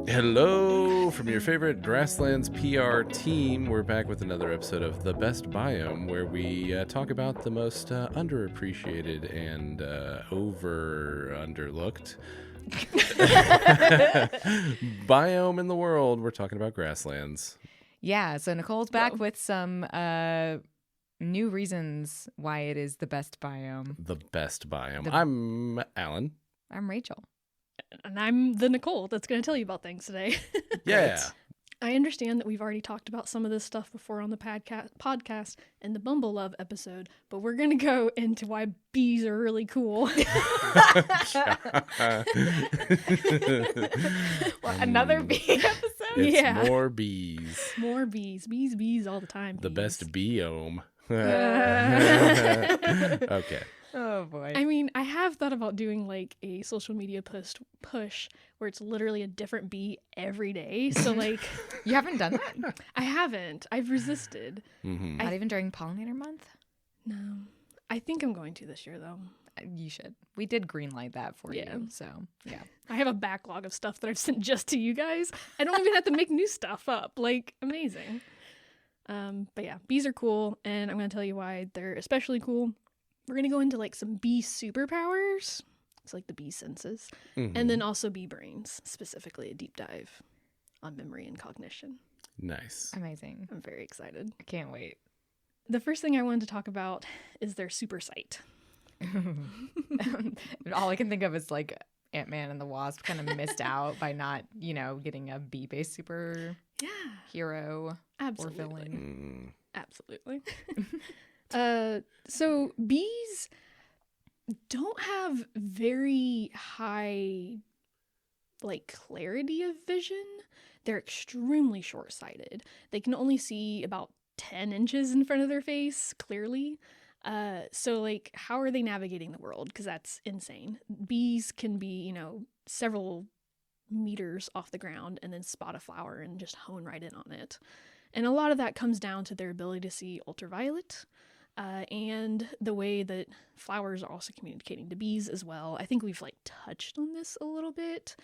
Hello from your favorite Grasslands PR team. We're back with another episode of The Best Biome, where we talk about the most underappreciated and underlooked biome in the world. We're talking about grasslands. Yeah, so Nicole's back with some new reasons why it is the best biome. The best biome. I'm Alan. I'm Rachel. And I'm the Nicole that's going to tell you about things today. Yeah. I understand that we've already talked about some of this stuff before on the podcast in the Bumble Love episode, but we're going to go into why bees are really cool. Another bee episode? It's more bees. More bees. Bees all the time. The best biome. Okay. Oh, boy. I mean, I have thought about doing like a social media push where it's literally a different bee every day. So like... You haven't done that? I haven't. I've resisted. Mm-hmm. Not even during pollinator month? No. I think I'm going to this year, though. You should. We did greenlight that for you. So, yeah. I have a backlog of stuff that I've sent just to you guys. I don't even have to make new stuff up. Like, amazing. But yeah, bees are cool, and I'm going to tell you why they're especially cool. We're going to go into like some bee superpowers. It's like the bee senses. Mm-hmm. And then also bee brains, specifically a deep dive on memory and cognition. Nice. Amazing. I'm very excited. I can't wait. The first thing I wanted to talk about is their super sight. All I can think of is like Ant-Man and the Wasp kind of missed out by not, getting a bee-based super hero or villain. Absolutely. So bees don't have very high clarity of vision. They're extremely short-sighted. They can only see about 10 inches in front of their face clearly. So how are they navigating the world? Because that's insane. Bees can be, several meters off the ground and then spot a flower and just hone right in on it. And a lot of that comes down to their ability to see ultraviolet. And the way that flowers are also communicating to bees as well. I think we've touched on this a little bit.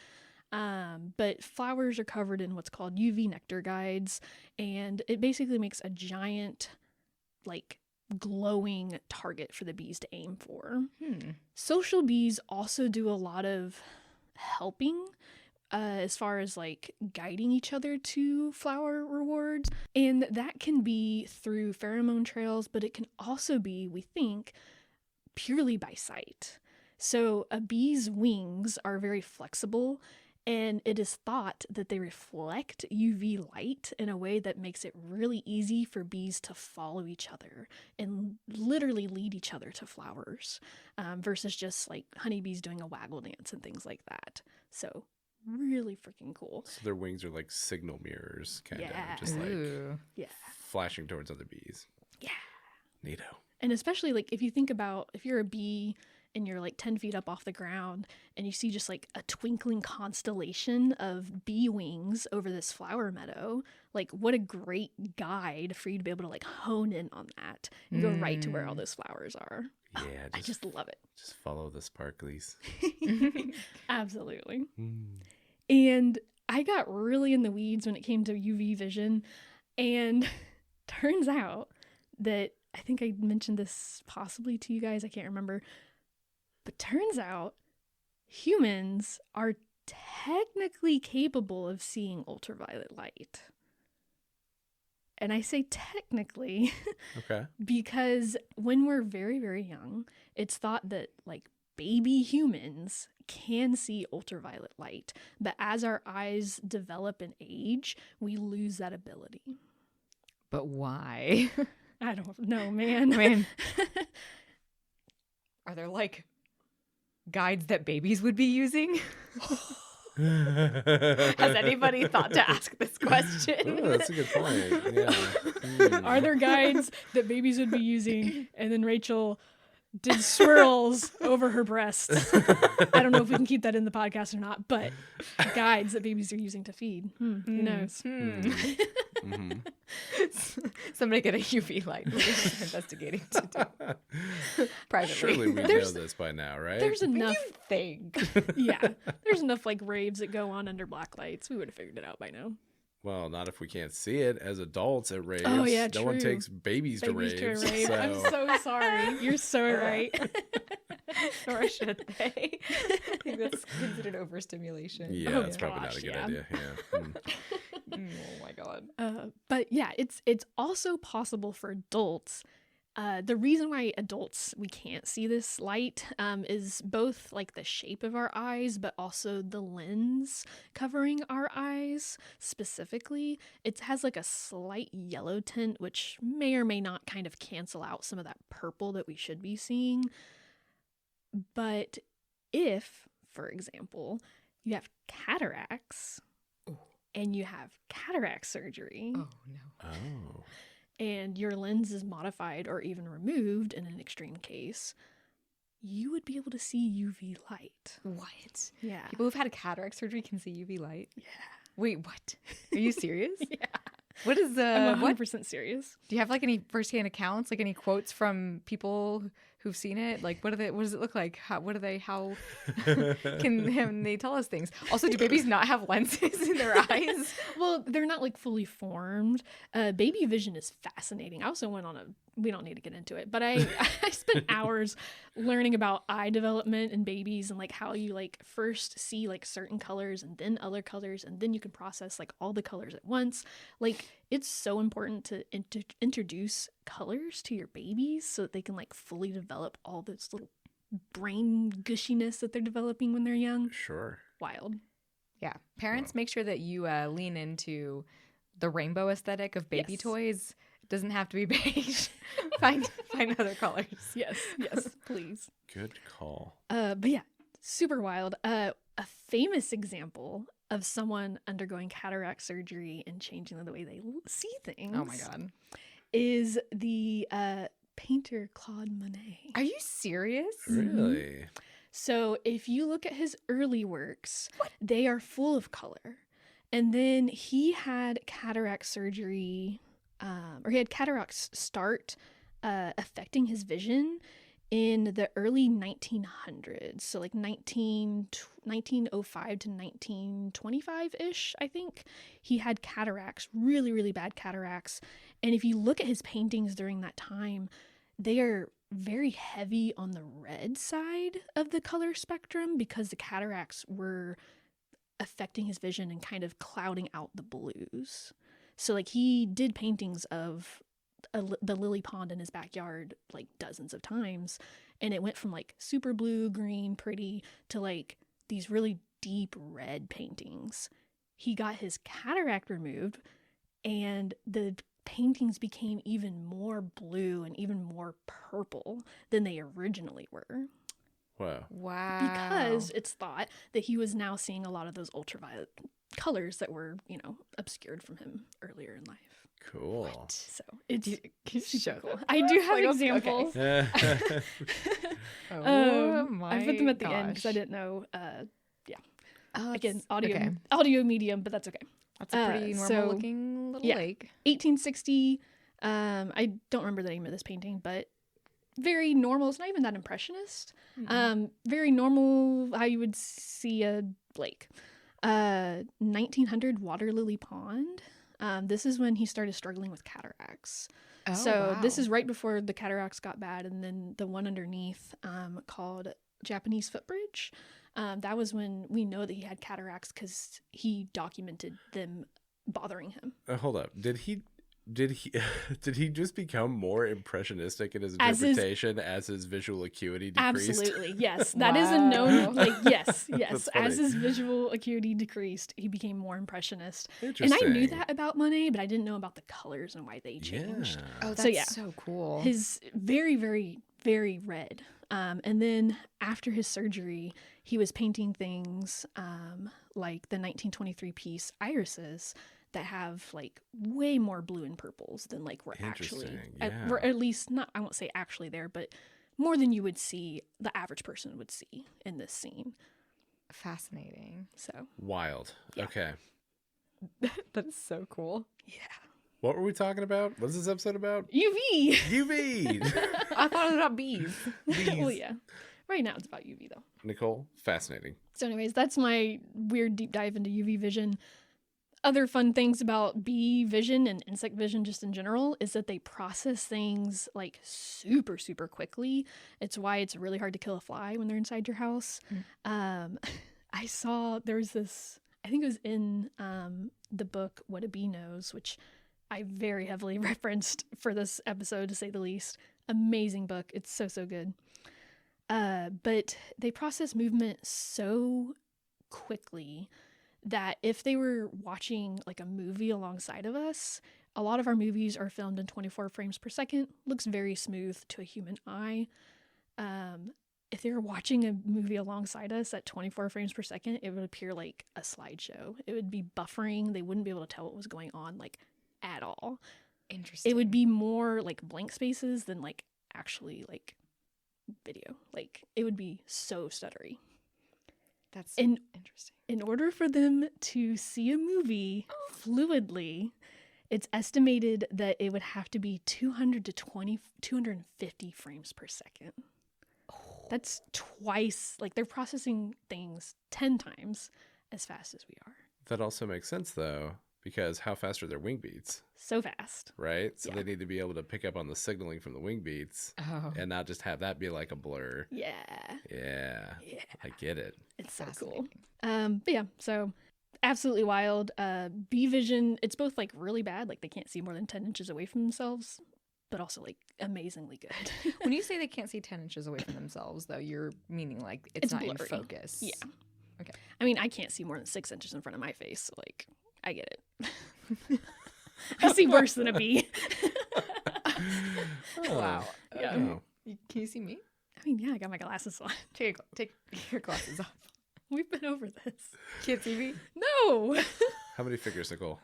But flowers are covered in what's called UV nectar guides, and it basically makes a giant, glowing target for the bees to aim for. Social bees also do a lot of helping as far as guiding each other to flower rewards. And that can be through pheromone trails, but it can also be, we think, purely by sight. So a bee's wings are very flexible, and it is thought that they reflect UV light in a way that makes it really easy for bees to follow each other and literally lead each other to flowers, versus just honeybees doing a waggle dance and things like that. So really freaking cool. So their wings are like signal mirrors, kind of, just flashing towards other bees. Yeah. Neato. And especially if you think about if you're a bee and you're 10 feet up off the ground and you see just a twinkling constellation of bee wings over this flower meadow, what a great guide for you to be able to hone in on that and go right to where all those flowers are. Yeah, I just love it. Just follow the sparklies. Absolutely. And I got really in the weeds when it came to UV vision, and turns out that, I think I mentioned this possibly to you guys, I can't remember, but turns out humans are technically capable of seeing ultraviolet light. And I say technically Okay. because when we're very, very young, it's thought that baby humans can see ultraviolet light. But as our eyes develop and age, we lose that ability. But why? I don't know, man. I mean, are there guides that babies would be using? Has anybody thought to ask this question? Oh, that's a good point. Yeah. Are there guides that babies would be using? And then Rachel did swirls over her breasts. I don't know if we can keep that in the podcast or not, but guides that babies are using to feed. Who knows? Somebody get a UV light. We're investigating to do privately. Surely we know this by now, right? There's enough. You think? Yeah, there's enough like raves that go on under black lights. We would have figured it out by now. Well, not if we can't see it. As adults at raves, Oh, yeah, no one true. takes babies to raves. to a rave. So. I'm so sorry. You're so right. Or should they? I think that's considered overstimulation. Yeah, that's probably not a good idea. Yeah. Oh my god. But yeah, it's also possible for adults. The reason why adults we can't see this light is both like the shape of our eyes, but also the lens covering our eyes specifically. It has like a slight yellow tint, which may or may not kind of cancel out some of that purple that we should be seeing. But if, for example, you have cataracts and you have cataract surgery. Oh no. Oh. And your lens is modified or even removed in an extreme case, you would be able to see UV light. What? Yeah. People who've had cataract surgery can see UV light? Yeah. Wait, what? Are you serious? Yeah. What is I'm what? 100% serious. Do you have like any firsthand accounts, like any quotes from people who've seen it? Like, what does it look like? How can they tell us things? Also, do babies not have lenses in their eyes? Well, they're not like fully formed. Baby vision is fascinating. I also went on we don't need to get into it, but I spent hours learning about eye development in babies and like how you like first see like certain colors and then other colors and then you can process like all the colors at once. Like it's so important to introduce colors to your babies so that they can like fully develop all this little brain gushiness that they're developing when they're young. Sure. Wild. Yeah. Parents, make sure that you lean into the rainbow aesthetic of baby Yes. toys. It doesn't have to be beige. find other colors. Yes, please. Good call. But yeah, super wild. A famous example of someone undergoing cataract surgery and changing the way they see things. Oh my god. Is the painter Claude Monet. Are you serious? Really? So if you look at his early works, they are full of color. And then he had cataract surgery, or he had cataracts start affecting his vision in the early 1900s. So like 1905 to 1925-ish, I think. He had cataracts, really, really bad cataracts. And if you look at his paintings during that time, they are very heavy on the red side of the color spectrum because the cataracts were affecting his vision and kind of clouding out the blues. So like he did paintings of the lily pond in his backyard like dozens of times, and it went from like super blue, green, pretty to like these really deep red paintings. He got his cataract removed and the paintings became even more blue and even more purple than they originally were. Wow. Because it's thought that he was now seeing a lot of those ultraviolet colors that were, obscured from him earlier in life. Cool. So it's Show cool. I do have Like, examples. Oh my I put them at the end because I gosh. didn't know. Oh, Again, okay. audio medium, but that's okay. That's a pretty normal looking little lake. 1860. I don't remember the name of this painting, but very normal. It's not even that impressionist. Very normal how you would see a lake. 1900 water lily pond. This is when he started struggling with cataracts. Oh, So this wow. is right before the cataracts got bad, and then the one underneath called Japanese footbridge. That was when we know that he had cataracts because he documented them bothering him. Hold up. Did he just become more impressionistic in his As his- interpretation as his visual acuity decreased? Absolutely, yes. That is a known, yes. That's As funny. his visual acuity decreased, he became more impressionist. And Interesting. I knew that about Monet, but I didn't know about the colors and why they changed. Yeah. Oh, that's So, yeah. so cool. His very, very, very red. And then after his surgery, he was painting things like the 1923 piece Irises that have like way more blue and purples than like we're actually, Interesting, yeah. or at least not, I won't say actually there, but more than you would see, the average person would see in this scene. Fascinating. So Wild. Yeah. Okay. That's so cool. yeah. What were we talking about? What's this episode about? UV. UV. I thought it was about bees. Well, yeah. Right now it's about UV though. Nicole, fascinating. So anyways, that's my weird deep dive into UV vision. Other fun things about bee vision and insect vision just in general is that they process things like super, super quickly. It's why it's really hard to kill a fly when they're inside your house. I saw there's this, I think it was in the book What a Bee Knows, which I very heavily referenced for this episode to say the least. Amazing book. It's so, so good. But they process movement so quickly that if they were watching like a movie alongside of us, a lot of our movies are filmed in 24 frames per second, looks very smooth to a human eye. If they were watching a movie alongside us at 24 frames per second, it would appear like a slideshow. It would be buffering. They wouldn't be able to tell what was going on like at all. Interesting. It would be more like blank spaces than like actually like video. Like it would be so stuttery. That's interesting. In order for them to see a movie fluidly, it's estimated that it would have to be 250 frames per second. That's twice, like they're processing things 10 times as fast as we are. That also makes sense, though, because how fast are their wing beats? So fast. Right? So Yeah. they need to be able to pick up on the signaling from the wing beats and not just have that be like a blur. Yeah. Yeah. Yeah. I get it. It's so cool. But yeah, so absolutely wild. Bee vision, it's both like really bad, like they can't see more than 10 inches away from themselves, but also like amazingly good. When you say they can't see 10 inches away from themselves, though, you're meaning like it's not blurry. in focus. Yeah. Okay. I mean, I can't see more than 6 inches in front of my face, so like, I get it. I see worse than a bee. Wow. Yeah. Oh. Can you see me? I mean, yeah, I got my glasses on. Take your glasses off. We've been over this. Can't see me? No. How many fingers, Nicole?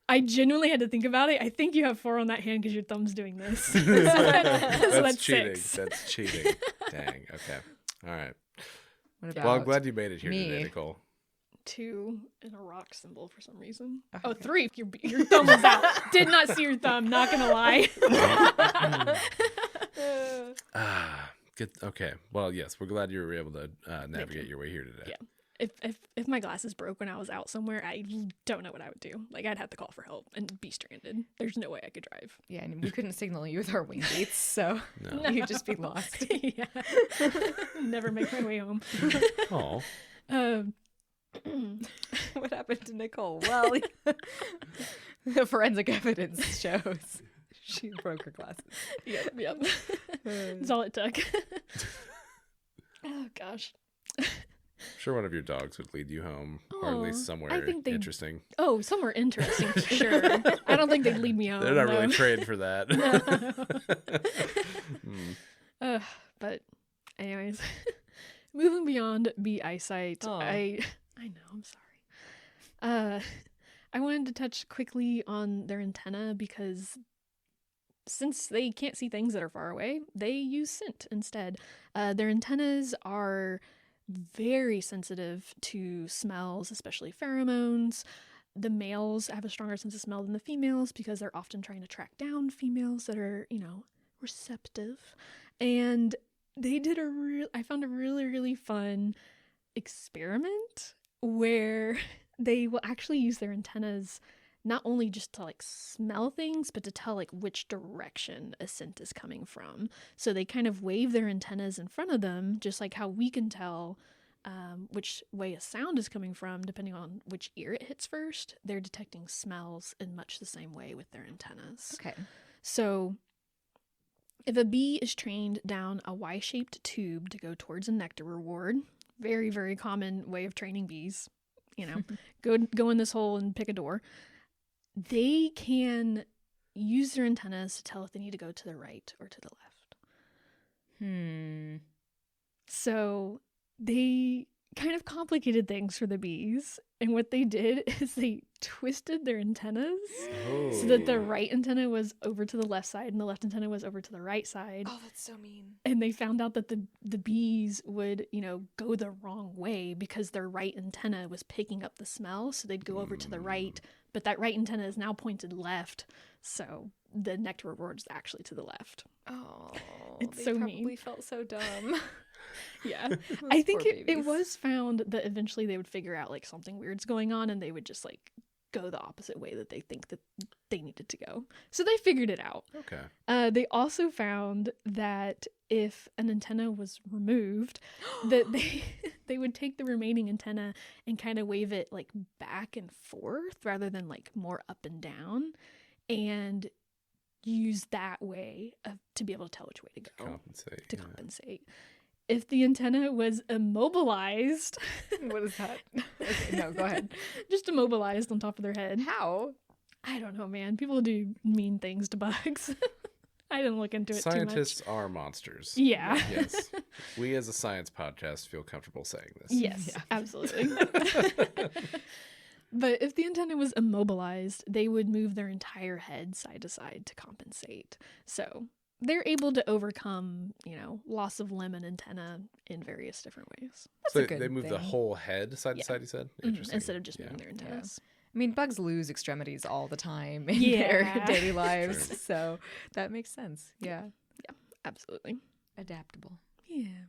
I genuinely had to think about it. I think you have 4 on that hand because your thumb's doing this. So That's cheating. 6. That's cheating. Dang. Okay. All right. What about Well, I'm glad you made it here me? today, Nicole. 2 and a rock symbol for some reason. Oh, 3. Your thumb was out. Did not see your thumb. Not gonna lie. Good. Okay. Well, yes, we're glad you were able to navigate your way here today. Yeah. If my glasses broke when I was out somewhere, I don't know what I would do. Like I'd have to call for help and be stranded. There's no way I could drive. Yeah, and we couldn't signal you with our wing beats, so No. you'd just be lost. Yeah. Never make my way home. Oh. What happened to Nicole? Well, the forensic evidence shows she broke her glasses. Yep. That's all it took. Oh gosh. Sure, one of your dogs would lead you home, or at least somewhere I think interesting. Oh, somewhere interesting for sure. I don't think they'd lead me home. They're not really no. trained for that. But anyways, moving beyond bee eyesight, Aw. I know, I'm sorry. I wanted to touch quickly on their antenna because since they can't see things that are far away, they use scent instead. Their antennas are very sensitive to smells, especially pheromones. The males have a stronger sense of smell than the females because they're often trying to track down females that are, receptive. And they did I found a really, really fun experiment where they will actually use their antennas not only just to like smell things, but to tell like which direction a scent is coming from. So they kind of wave their antennas in front of them, just like how we can tell which way a sound is coming from, depending on which ear it hits first. They're detecting smells in much the same way with their antennas. Okay. So if a bee is trained down a Y-shaped tube to go towards a nectar reward, very, very common way of training bees, go in this hole and pick a door. They can use their antennas to tell if they need to go to the right or to the left. So they kind of complicated things for the bees. And what they did is they twisted their antennas so that the right antenna was over to the left side and the left antenna was over to the right side. Oh, that's so mean. And they found out that the bees would, go the wrong way because their right antenna was picking up the smell. So they'd go over to the right, but that right antenna is now pointed left. So the nectar reward is actually to the left. Oh, it's so mean. Probably felt so dumb. Yeah. I think it was found that eventually they would figure out like something weird's going on and they would just like go the opposite way that they think that they needed to go. So they figured it out. Okay. They also found that if an antenna was removed, that they would take the remaining antenna and kind of wave it like back and forth rather than like more up and down, and use that way to be able to tell which way to go. Compensate. If the antenna was immobilized. What is that? Okay, no, go ahead. Just immobilized on top of their head. How? I don't know, man. People do mean things to bugs. I didn't look into it too much. Scientists are monsters. Yeah. Yes. We as a science podcast feel comfortable saying this. Yes, yeah. Absolutely. But if the antenna was immobilized, they would move their entire head side to side to compensate. So they're able to overcome, loss of limb and antenna in various different ways. That's so a good they move thing. the whole head side to side, you said? Interesting. Instead of just moving their antennas. Yeah. I mean, bugs lose extremities all the time in their daily lives, Sure. so that makes sense. Yeah. Yeah, absolutely. Adaptable. Yeah.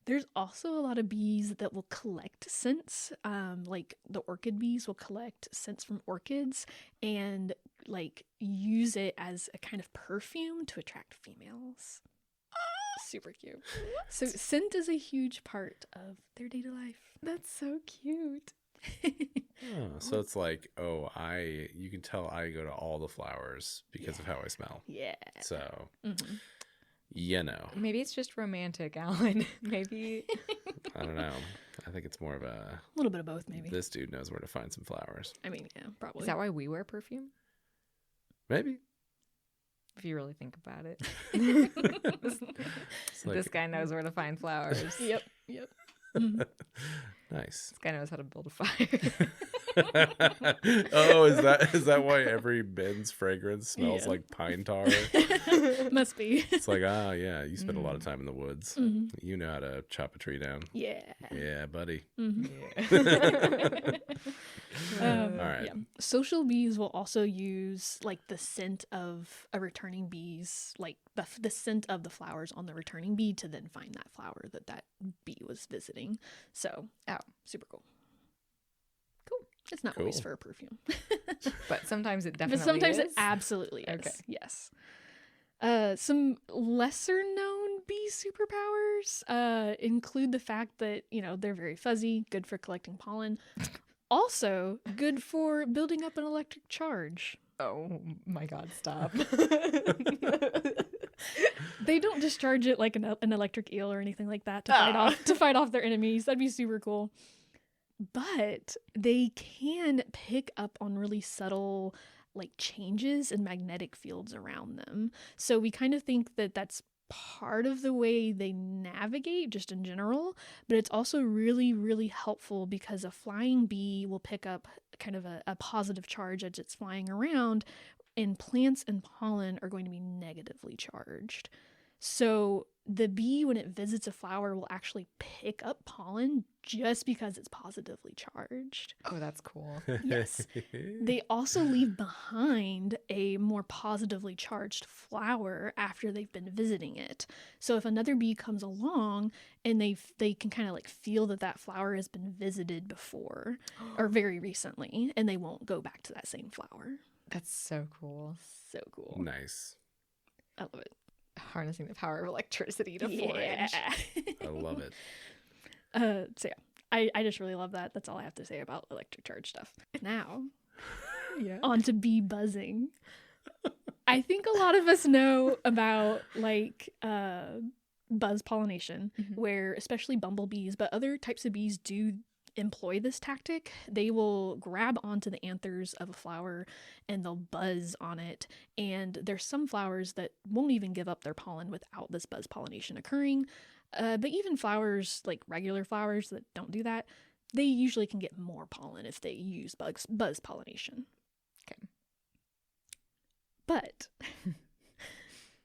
There's also a lot of bees that will collect scents. Like the orchid bees will collect scents from orchids and like use it as a kind of perfume to attract females. Super cute. So scent is a huge part of their daily life. That's so cute. So it's like, you can tell I go to all the flowers because of how I smell. Yeah. So, Maybe it's just romantic, Alan. Maybe. I don't know. I think it's more of a little bit of both, maybe. This dude knows where to find some flowers. I mean, yeah, probably. Is that why we wear perfume? Maybe. If you really think about it. Like, this guy knows where to find flowers. Yep. Nice. This guy knows how to build a fire. Is that why every Ben's fragrance smells like pine tar? Must be. It's like, you spend a lot of time in the woods. Mm-hmm. You know how to chop a tree down. Yeah, buddy. Mm-hmm. All right. Yeah. Social bees will also use like the scent of a returning bee's, like the scent of the flowers on the returning bee to then find that flower that bee was visiting. So, super cool. It's not always for a perfume. But sometimes it definitely But sometimes is. it absolutely is. Okay. Yes. Some lesser known bee superpowers include the fact that, they're very fuzzy, good for collecting pollen. Also, good for building up an electric charge. Oh my God, stop. They don't discharge it like an electric eel or anything like that to fight off their enemies. That'd be super cool. But they can pick up on really subtle like changes in magnetic fields around them. So we kind of think that that's part of the way they navigate just in general, but it's also really, really helpful because a flying bee will pick up kind of a positive charge as it's flying around, and plants and pollen are going to be negatively charged. So the bee, when it visits a flower, will actually pick up pollen just because it's positively charged. Oh, that's cool. Yes. They also leave behind a more positively charged flower after they've been visiting it. So if another bee comes along and they can kind of like feel that flower has been visited before or very recently, and they won't go back to that same flower. That's so cool. So cool. Nice. I love it. Harnessing the power of electricity to forage. I love it. So yeah, I just really love that. That's all I have to say about electric charge stuff. Now, on to bee buzzing. I think a lot of us know about like buzz pollination, where especially bumblebees, but other types of bees do employ this tactic, they will grab onto the anthers of a flower and they'll buzz on it. And there's some flowers that won't even give up their pollen without this buzz pollination occurring. But even flowers, like regular flowers that don't do that, they usually can get more pollen if they use buzz pollination. Okay. But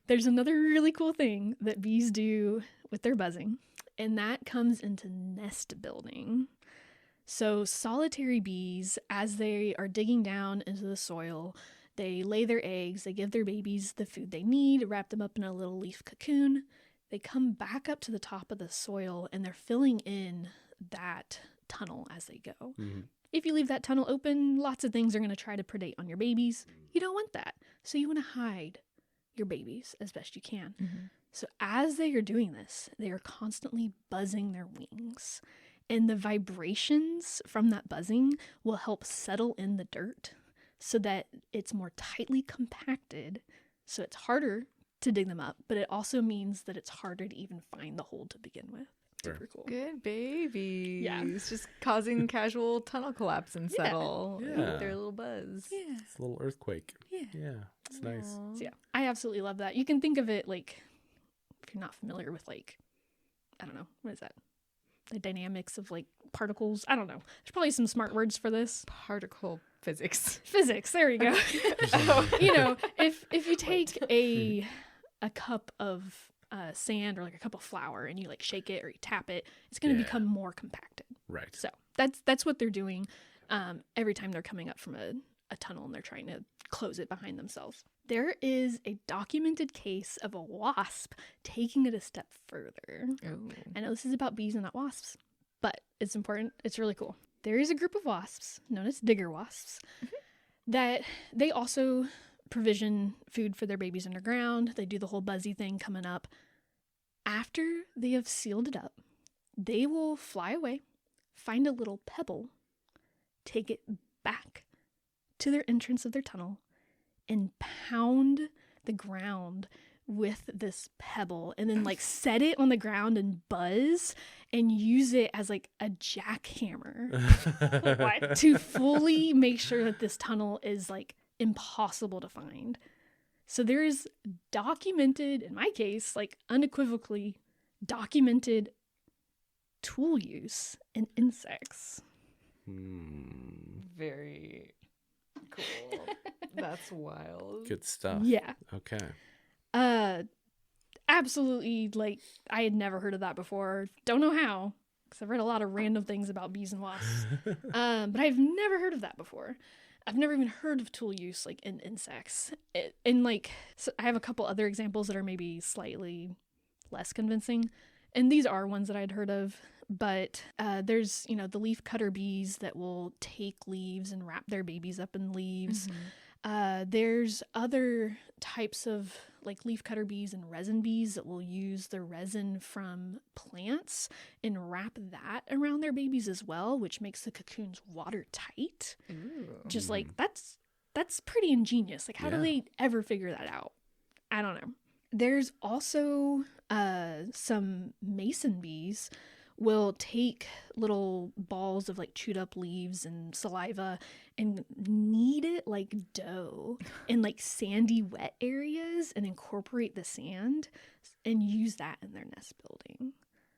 there's another really cool thing that bees do with their buzzing, and that comes into nest building. So solitary bees, as they are digging down into the soil, they lay their eggs, they give their babies the food they need, wrap them up in a little leaf cocoon. They come back up to the top of the soil and they're filling in that tunnel as they go. Mm-hmm. If you leave that tunnel open, lots of things are going to try to predate on your babies. You don't want that. So you want to hide your babies as best you can. Mm-hmm. So as they are doing this, they are constantly buzzing their wings. And the vibrations from that buzzing will help settle in the dirt so that it's more tightly compacted. So it's harder to dig them up, but it also means that it's harder to even find the hole to begin with. Super cool. Good babies. Yeah. It's just causing casual tunnel collapse and settle. Yeah. With their little buzz. Yeah. It's a little earthquake. Yeah. Yeah. It's nice. So yeah, I absolutely love that. You can think of it like, if you're not familiar with like, I don't know, what is that? The dynamics of like particles. I don't know. There's probably some smart words for this. Particle physics. Physics. There you go. You know, if you take a cup of sand or like a cup of flour and you like shake it or you tap it, it's going to become more compacted. Right. So that's what they're doing every time they're coming up from a tunnel and they're trying to close it behind themselves. There is a documented case of a wasp taking it a step further. Oh. I know this is about bees and not wasps, but it's important. It's really cool. There is a group of wasps known as digger wasps that they also provision food for their babies underground. They do the whole buzzy thing coming up. After they have sealed it up, they will fly away, find a little pebble, take it back to their entrance of their tunnel, and pound the ground with this pebble, and then like set it on the ground and buzz and use it as like a jackhammer to fully make sure that this tunnel is like impossible to find. So there is documented, in my case, like unequivocally documented tool use in insects. Very cool. That's wild. Good stuff. Yeah. Okay. Absolutely, like, I had never heard of that before. Don't know how, because I've read a lot of random things about bees and wasps. But I've never heard of that before. I've never even heard of tool use, like, in insects. So I have a couple other examples that are maybe slightly less convincing. And these are ones that I'd heard of. But there's, the leaf cutter bees that will take leaves and wrap their babies up in leaves. Mm-hmm. There's other types of like leaf cutter bees and resin bees that will use the resin from plants and wrap that around their babies as well, which makes the cocoons watertight. Ooh. Just like that's pretty ingenious. Like, how do they ever figure that out? I don't know. There's also some mason bees will take little balls of like chewed up leaves and saliva and knead it like dough in like sandy wet areas and incorporate the sand and use that in their nest building.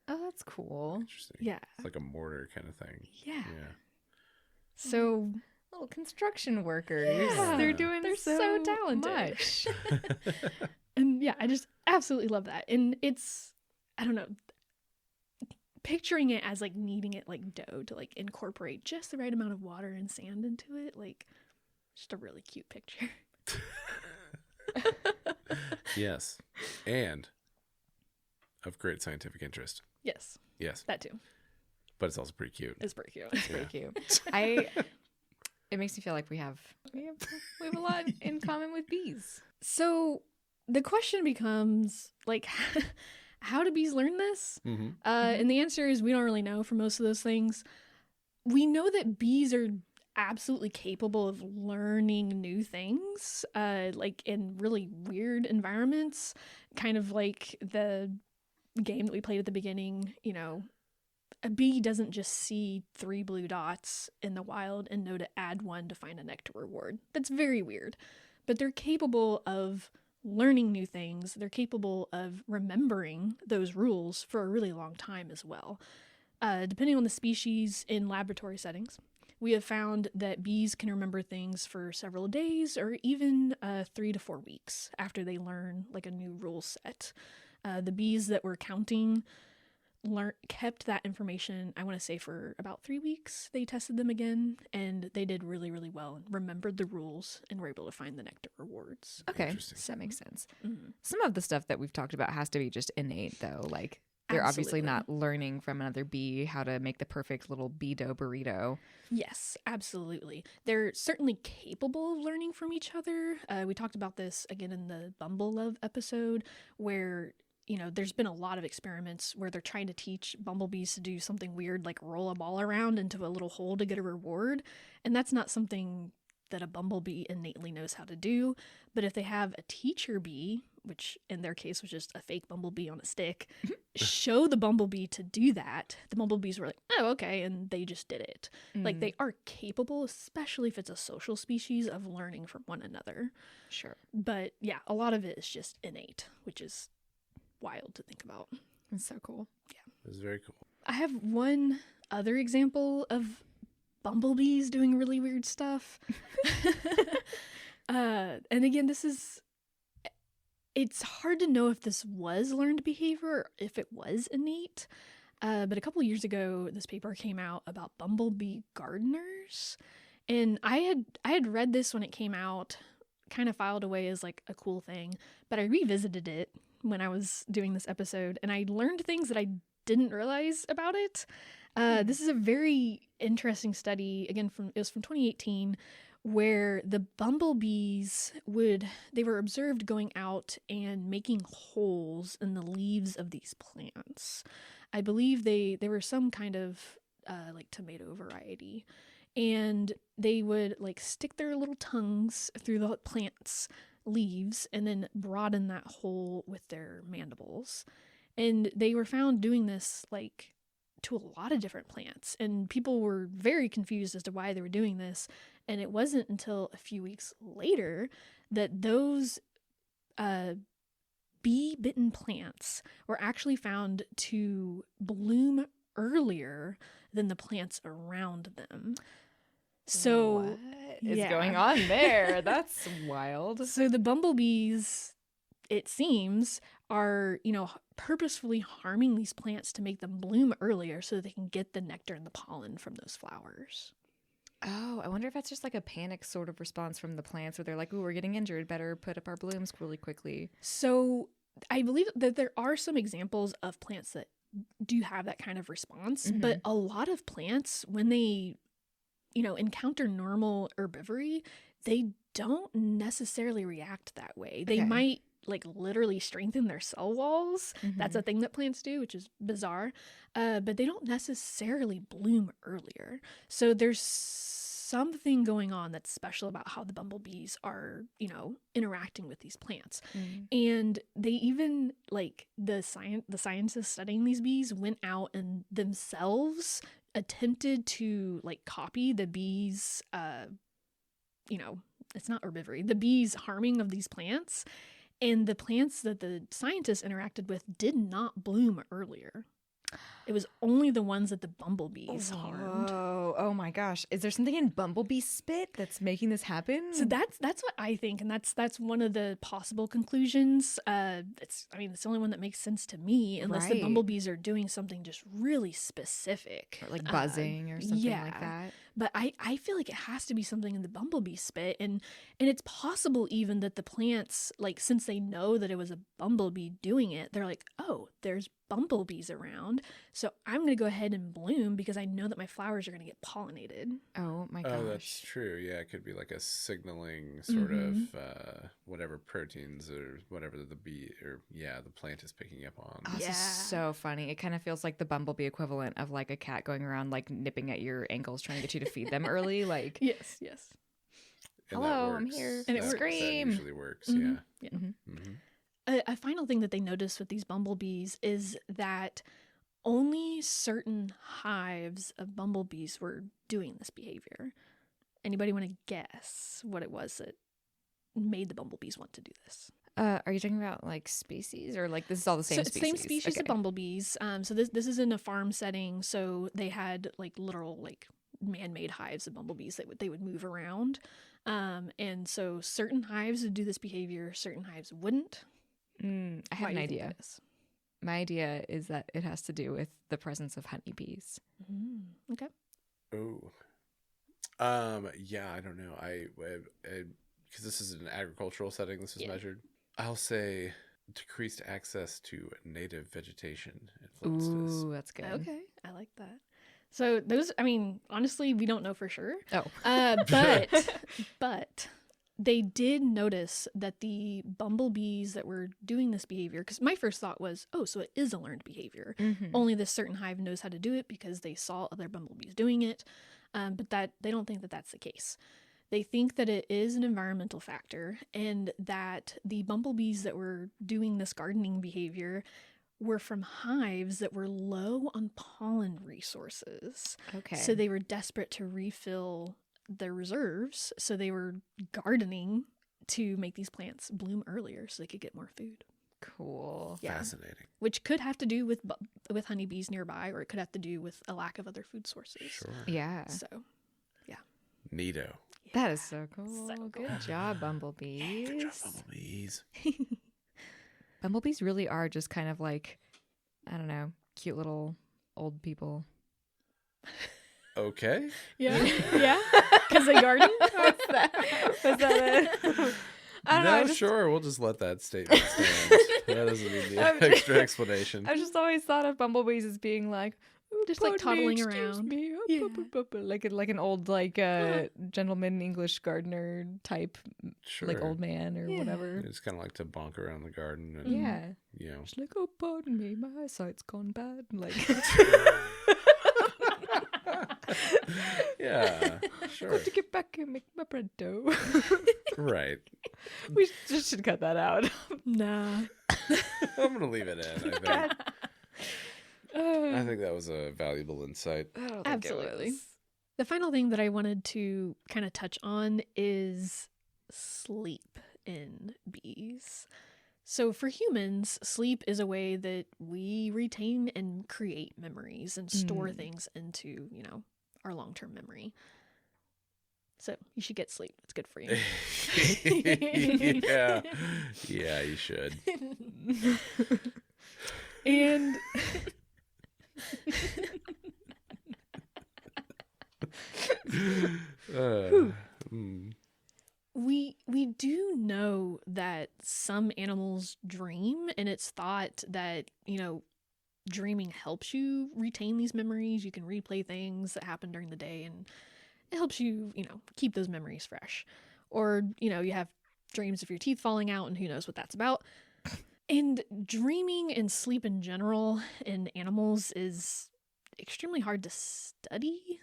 Oh, that's cool. Interesting. Yeah. It's like a mortar kind of thing. Yeah. So little construction workers. Yeah. They're so talented. Much. And yeah, I just absolutely love that. And it's, I don't know, picturing it as like kneading it like dough to like incorporate just the right amount of water and sand into it, like just a really cute picture. Yes. And of great scientific interest. Yes. Yes. That too. But it's also pretty cute. It's pretty cute. It's pretty cute. It makes me feel like we have a lot in common with bees. So the question becomes like, how do bees learn this? Mm-hmm. And the answer is we don't really know for most of those things. We know that bees are absolutely capable of learning new things, like in really weird environments, kind of like the game that we played at the beginning, a bee doesn't just see 3 blue dots in the wild and know to add 1 to find a nectar reward. That's very weird. But they're capable of learning new things. They're capable of remembering those rules for a really long time as well. Depending on the species in laboratory settings, we have found that bees can remember things for several days or even 3 to 4 weeks after they learn like a new rule set. The bees that we're counting kept that information, I want to say, for about 3 weeks. They tested them again, and they did really, really well and remembered the rules and were able to find the nectar rewards. Okay, so that makes sense. Mm-hmm. Some of the stuff that we've talked about has to be just innate, though. Like, they're obviously not learning from another bee how to make the perfect little bee dough burrito. Yes, absolutely. They're certainly capable of learning from each other. We talked about this again in the Bumble Love episode, where there's been a lot of experiments where they're trying to teach bumblebees to do something weird, like roll a ball around into a little hole to get a reward. And that's not something that a bumblebee innately knows how to do. But if they have a teacher bee, which in their case was just a fake bumblebee on a stick, show the bumblebee to do that, the bumblebees were like, oh, okay, and they just did it. Like, they are capable, especially if it's a social species, of learning from one another. Sure. But yeah, a lot of it is just innate, which is wild to think about. It's so cool. Yeah, it's very cool. I have one other example of bumblebees doing really weird stuff. And again, it's hard to know if this was learned behavior or if it was innate. But a couple of years ago, this paper came out about bumblebee gardeners. And I had read this when it came out, kind of filed away as like a cool thing, but I revisited it when I was doing this episode, and I learned things that I didn't realize about it. This is a very interesting study, again, it was from 2018, where the bumblebees they were observed going out and making holes in the leaves of these plants. I believe they were some kind of like tomato variety, and they would like stick their little tongues through the plant's leaves and then broaden that hole with their mandibles. And they were found doing this like to a lot of different plants, and people were very confused as to why they were doing this. And it wasn't until a few weeks later that those bee-bitten plants were actually found to bloom earlier than the plants around them. So what is going on there? That's wild. So the bumblebees, it seems, are, purposefully harming these plants to make them bloom earlier so that they can get the nectar and the pollen from those flowers. Oh, I wonder if that's just like a panic sort of response from the plants where they're like, ooh, we're getting injured, better put up our blooms really quickly. So I believe that there are some examples of plants that do have that kind of response, but a lot of plants, when they encounter normal herbivory, they don't necessarily react that way. They might like literally strengthen their cell walls. That's a thing that plants do, which is bizarre. But they don't necessarily bloom earlier. So there's something going on that's special about how the bumblebees are, interacting with these plants. And they even, like, the scientists studying these bees went out and themselves attempted to like copy the bees, it's not herbivory, the bees harming of these plants. And the plants that the scientists interacted with did not bloom earlier. It was only the ones that the bumblebees harmed. Oh my gosh. Is there something in bumblebee spit that's making this happen? So that's what I think, and that's one of the possible conclusions. It's the only one that makes sense to me, unless the bumblebees are doing something just really specific. Or like buzzing or something like that. But I feel like it has to be something in the bumblebee spit, and it's possible even that the plants, like, since they know that it was a bumblebee doing it, they're like, oh, there's bumblebees around, so I'm going to go ahead and bloom because I know that my flowers are going to get pollinated. Oh my gosh. Oh, that's true. Yeah, it could be like a signaling sort of whatever proteins or whatever the bee or the plant is picking up on. Oh, this is so funny. It kind of feels like the bumblebee equivalent of like a cat going around like nipping at your ankles trying to get you to feed them early. Like yes. And hello, I'm here. And it works. Scream. That usually works. Yeah. A final thing that they noticed with these bumblebees is that only certain hives of bumblebees were doing this behavior. Anybody want to guess what it was that made the bumblebees want to do this? Are you talking about like species, or like this is all the same species? Same species of bumblebees. So this is in a farm setting. So they had like literal like man-made hives of bumblebees that they would move around. And so certain hives would do this behavior, certain hives wouldn't. I have an idea. It is? My idea is that it has to do with the presence of honeybees. Okay. Oh. Yeah, I don't know. I because this is an agricultural setting, this is measured. I'll say decreased access to native vegetation influenced this. Ooh, that's good. Okay, I like that. So those, I mean, honestly, we don't know for sure. Oh. But they did notice that the bumblebees that were doing this behavior, because my first thought was, oh, so it is a learned behavior. Only this certain hive knows how to do it because they saw other bumblebees doing it. But that they don't think that that's the case. They think that it is an environmental factor, and that the bumblebees that were doing this gardening behavior were from hives that were low on pollen resources. Okay. So they were desperate to refill their reserves, so they were gardening to make these plants bloom earlier so they could get more food. Cool. Yeah. Fascinating. Which could have to do with honeybees nearby, or it could have to do with a lack of other food sources. Sure. Yeah. So, yeah. Neato. That is so cool. So cool. Good job, bumblebees. Good job, bumblebees. Bumblebees really are just kind of like, I don't know, cute little old people. Okay. Yeah. Yeah. Because they garden? What's that? Was that it? I don't know. Sure. We'll just let that statement stand. That doesn't need the extra explanation. I've just always thought of bumblebees as being like, Just like "Pardon me, toddling excuse around. me." Yeah. Like an old gentleman English gardener type, Sure. like old man or Yeah. whatever. They just kind of like to bonk around the garden and, Yeah. you know. It's like, oh, pardon me, my eyesight's gone bad. Like, Yeah, sure. got to get back and make my bread dough. Right. We just should cut that out. Nah. I'm going to leave it in, I think that was a valuable insight. Absolutely. The final thing that I wanted to kind of touch on is sleep in bees. So for humans, sleep is a way that we retain and create memories and store things into, our long-term memory. So you should get sleep. It's good for you. Yeah. Yeah, you should. And we do know that some animals dream, and it's thought that, dreaming helps you retain these memories. You can replay things that happened during the day, and it helps you, keep those memories fresh. Or, you have dreams of your teeth falling out, and who knows what that's about. And dreaming and sleep in general in animals is extremely hard to study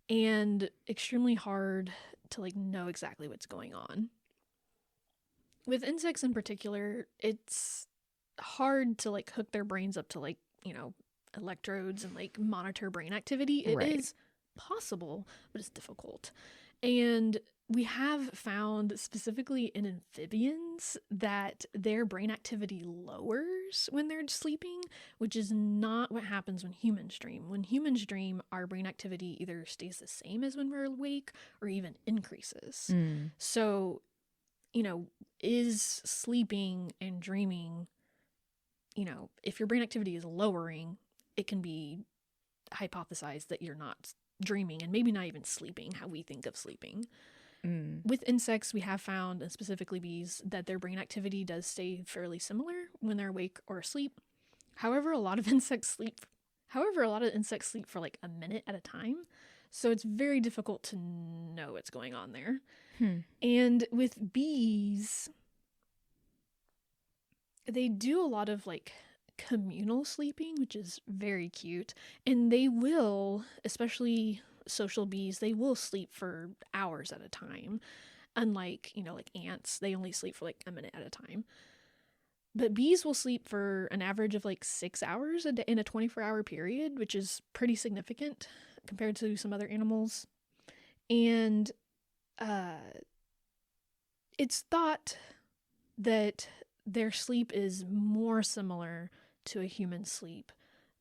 and extremely hard to know exactly what's going on. With insects in particular, it's hard to hook their brains up to electrodes and monitor brain activity. It is possible, but it's difficult. And we have found specifically in amphibians that their brain activity lowers when they're sleeping, which is not what happens when humans dream. When humans dream, our brain activity either stays the same as when we're awake or even increases. So, is sleeping and dreaming, if your brain activity is lowering, it can be hypothesized that you're not dreaming and maybe not even sleeping how we think of sleeping. With insects, we have found, and specifically bees, that their brain activity does stay fairly similar when they're awake or asleep. However, a lot of insects sleep for a minute at a time. So it's very difficult to know what's going on there. And with bees, they do a lot of communal sleeping, which is very cute. And they will, especially social bees, they will sleep for hours at a time. Unlike, ants, they only sleep for a minute at a time. But bees will sleep for an average of like 6 hours a day in a 24-hour period, which is pretty significant compared to some other animals. And it's thought that their sleep is more similar to a human sleep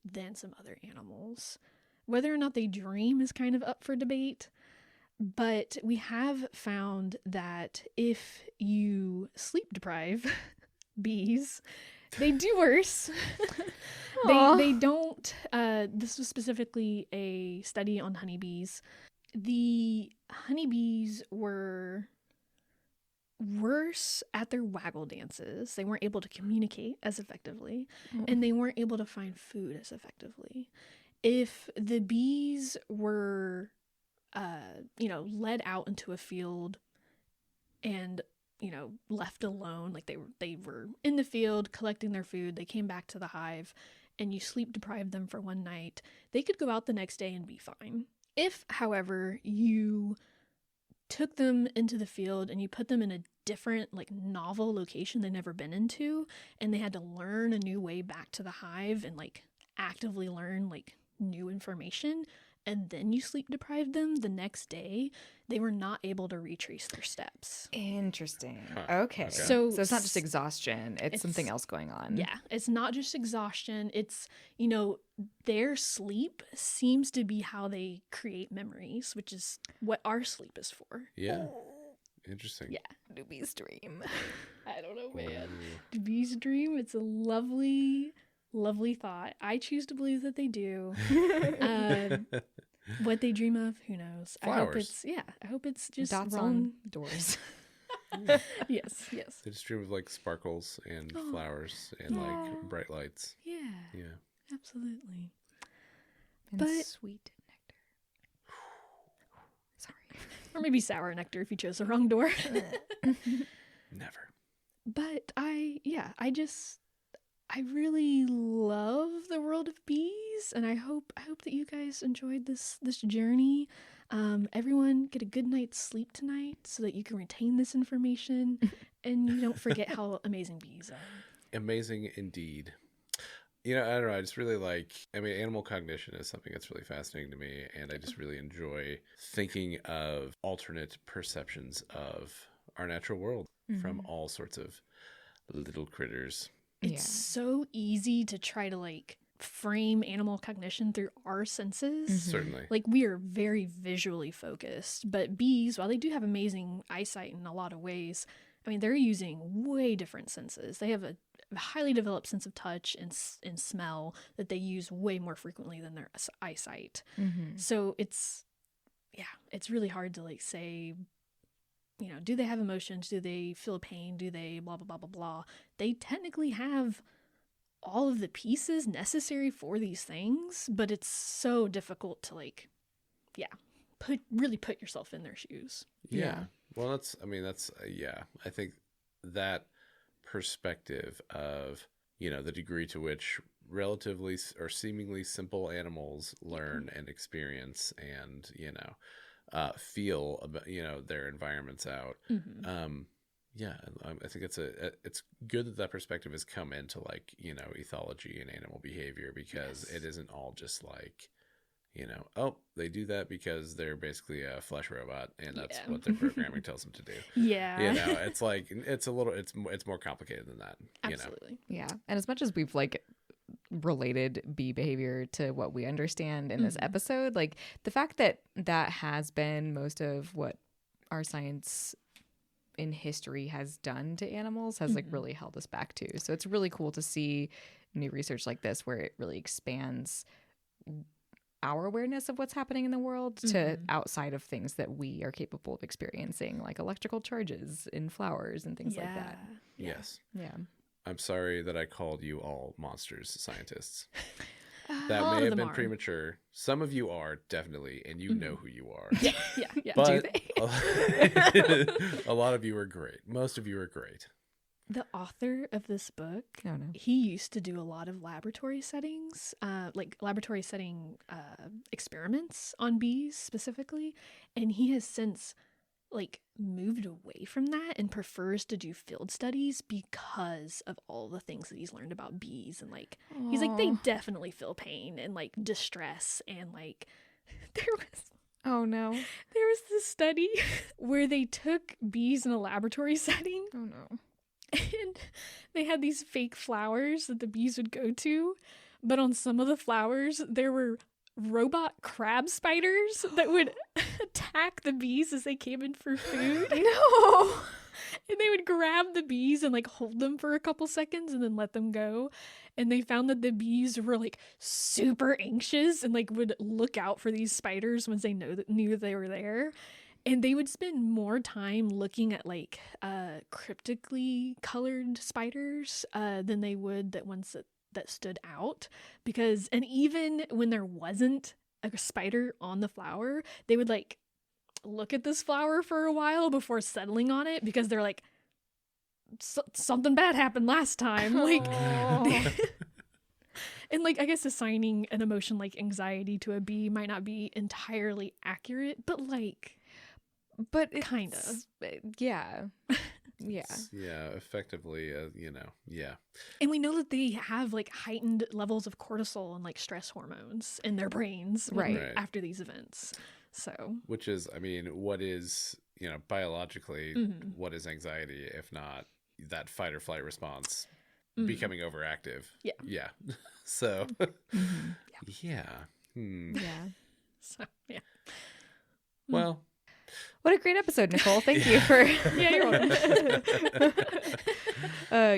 than some other animals. Whether or not they dream is kind of up for debate, but we have found that if you sleep deprive bees, they do worse. They don't. This was specifically a study on honeybees. The honeybees were worse at their waggle dances. They weren't able to communicate as effectively, and they weren't able to find food as effectively. If the bees were, led out into a field and, left alone, like they were in the field collecting their food, they came back to the hive, and you sleep deprived them for one night, they could go out the next day and be fine. If, however, you took them into the field and you put them in a different, like, novel location they'd never been into, and they had to learn a new way back to the hive and, like, actively learn, like, new information, and then you sleep deprived them the next day, they were not able to retrace their steps. Interesting. Huh. Okay. So it's not just exhaustion, it's something else going on. Yeah, it's not just exhaustion. It's, their sleep seems to be how they create memories, which is what our sleep is for. Yeah. Interesting. Yeah. Do bees dream? I don't know, man. Do bees dream? It's a lovely, lovely thought. I choose to believe that they do. What they dream of, who knows? Flowers. I hope it's just dots wrong. on doors. Yes. They just dream of like sparkles and flowers and like bright lights. Yeah, absolutely. And But- sweet nectar. Sorry. Or maybe sour nectar if you chose the wrong door. Never. But I really love the world of bees, and I hope that you guys enjoyed this journey. Everyone get a good night's sleep tonight so that you can retain this information and you don't forget how amazing bees are. Amazing indeed. I don't know. I just really animal cognition is something that's really fascinating to me. And I just really enjoy thinking of alternate perceptions of our natural world from all sorts of little critters. It's so easy to try to like frame animal cognition through our senses. Certainly. Like, we are very visually focused, but bees, while they do have amazing eyesight in a lot of ways, I mean, they're using way different senses. They have a highly developed sense of touch and smell that they use way more frequently than their eyesight. So it's really hard to like say, do they have emotions? Do they feel pain? Do they blah, blah, blah, blah, blah. They technically have all of the pieces necessary for these things, but it's so difficult to like, put yourself in their shoes. Yeah. Well, I think that perspective of, the degree to which relatively or seemingly simple animals learn and experience and, feel about, their environments out. I think it's good that perspective has come into like, ethology and animal behavior, because it isn't all just like, they do that because they're basically a flesh robot and that's what their programming tells them to do. It's like, it's more complicated than that. Absolutely. Yeah. And as much as we've like related bee behavior to what we understand in this episode, like the fact that has been most of what our science in history has done to animals has like really held us back too. So it's really cool to see new research like this where it really expands our awareness of what's happening in the world to outside of things that we are capable of experiencing, like electrical charges in flowers and things like that. Yes. Yeah. I'm sorry that I called you all monsters scientists. That may have been premature. Some of you are, definitely, and you know who you are. Yeah. But Do they? a lot of you are great. Most of you are great. The author of this book, Oh, no. he used to do a lot of laboratory settings, laboratory setting experiments on bees specifically, and he has since like moved away from that and prefers to do field studies because of all the things that he's learned about bees. And like he's like, they Aw. definitely feel pain and like distress, and like Oh no. there was this study where they took bees in a laboratory setting Oh no. and they had these fake flowers that the bees would go to, but on some of the flowers there were robot crab spiders that would attack the bees as they came in for food. No. And they would grab the bees and like hold them for a couple seconds and then let them go. And they found that the bees were like super anxious and like would look out for these spiders once they knew they were there. And they would spend more time looking at like cryptically colored spiders than they would that ones that stood out. Because, and even when there wasn't a spider on the flower, they would like look at this flower for a while before settling on it, because they're like, something bad happened last time. Like, Aw. and like, I guess assigning an emotion like anxiety to a bee might not be entirely accurate, but like, But Kinda. Yeah. Yeah. Yeah, effectively, yeah. and we know that they have like heightened levels of cortisol and like stress hormones in their brains Right. Right. after these events. So Which is, I mean, what is, biologically, Mhm. what is anxiety if not that fight or flight response Mhm. becoming overactive? Yeah. Yeah. So, Mhm. yeah. Yeah. So yeah. Well, What a great episode, Nicole. Thank you for. Yeah, you're welcome.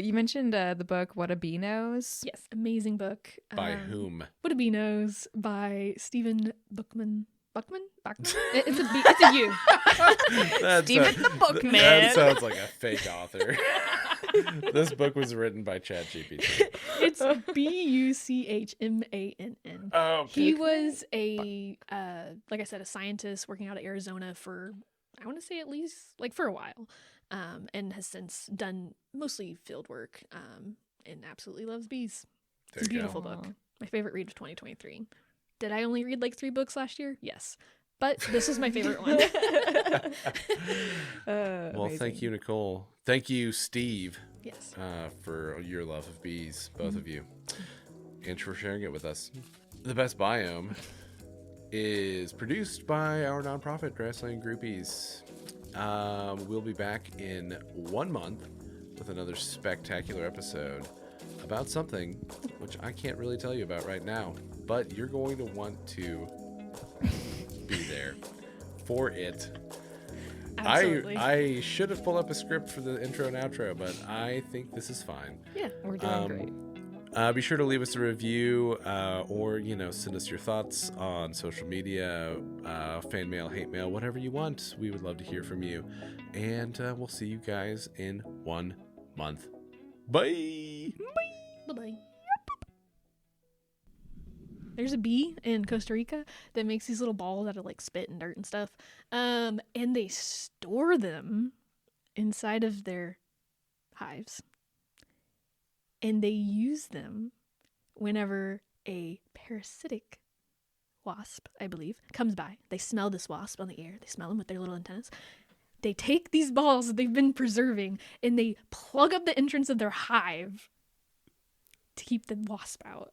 You mentioned the book "What a Bee Knows." Yes, amazing book. by whom? What a Bee Knows by Stephen Buchmann. Buchmann? It's a B. It's a U. That's Stephen the Bookman. That sounds like a fake author. This book was written by ChatGPT. It's Buchmann. Oh, He was like I said, a scientist working out of Arizona for, I want to say at least like for a while, and has since done mostly field work, and absolutely loves bees. there It's a you go. beautiful book. My favorite read of 2023. Did I only read like 3 books last year? Yes. But this is my favorite one. Well, thank you, Nicole. Thank you, Steve, Yes. for your love of bees, both of you, and for sharing it with us. The Best Biome is produced by our nonprofit, Grassland Groupies. We'll be back in 1 month with another spectacular episode about something which I can't really tell you about right now, but you're going to want to be there for it. Absolutely. I should have pulled up a script for the intro and outro, but I think this is fine. Yeah. We're doing great. Be sure to leave us a review, or send us your thoughts on social media, fan mail, hate mail, whatever you want. We would love to hear from you, and we'll see you guys in 1 month. Bye. Bye-bye. There's a bee in Costa Rica that makes these little balls out of like spit and dirt and stuff. And they store them inside of their hives. And they use them whenever a parasitic wasp, I believe, comes by. They smell this wasp on the air. They smell them with their little antennas. They take these balls that they've been preserving and they plug up the entrance of their hive to keep the wasp out.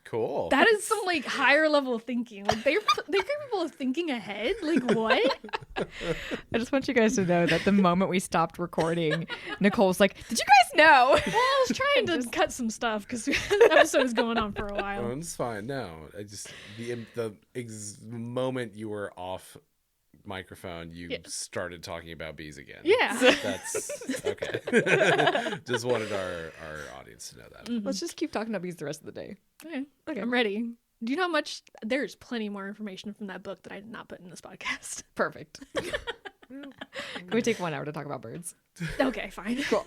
Cool. That is some like higher level thinking. Like they're capable of thinking ahead. Like what? I just want you guys to know that the moment we stopped recording, Nicole's like, "Did you guys know?" Well, I was trying to cut some stuff because the episode was going on for a Oh, while. it's fine. No, I just the moment you were off microphone, you started talking about bees again. Yeah. That's okay. Just wanted our audience to know that. Let's just keep talking about bees the rest of the day. Okay. I'm ready. Do you know how much? There's plenty more information from that book that I did not put in this podcast. Perfect. Can we take 1 hour to talk about birds? Okay, fine. Cool.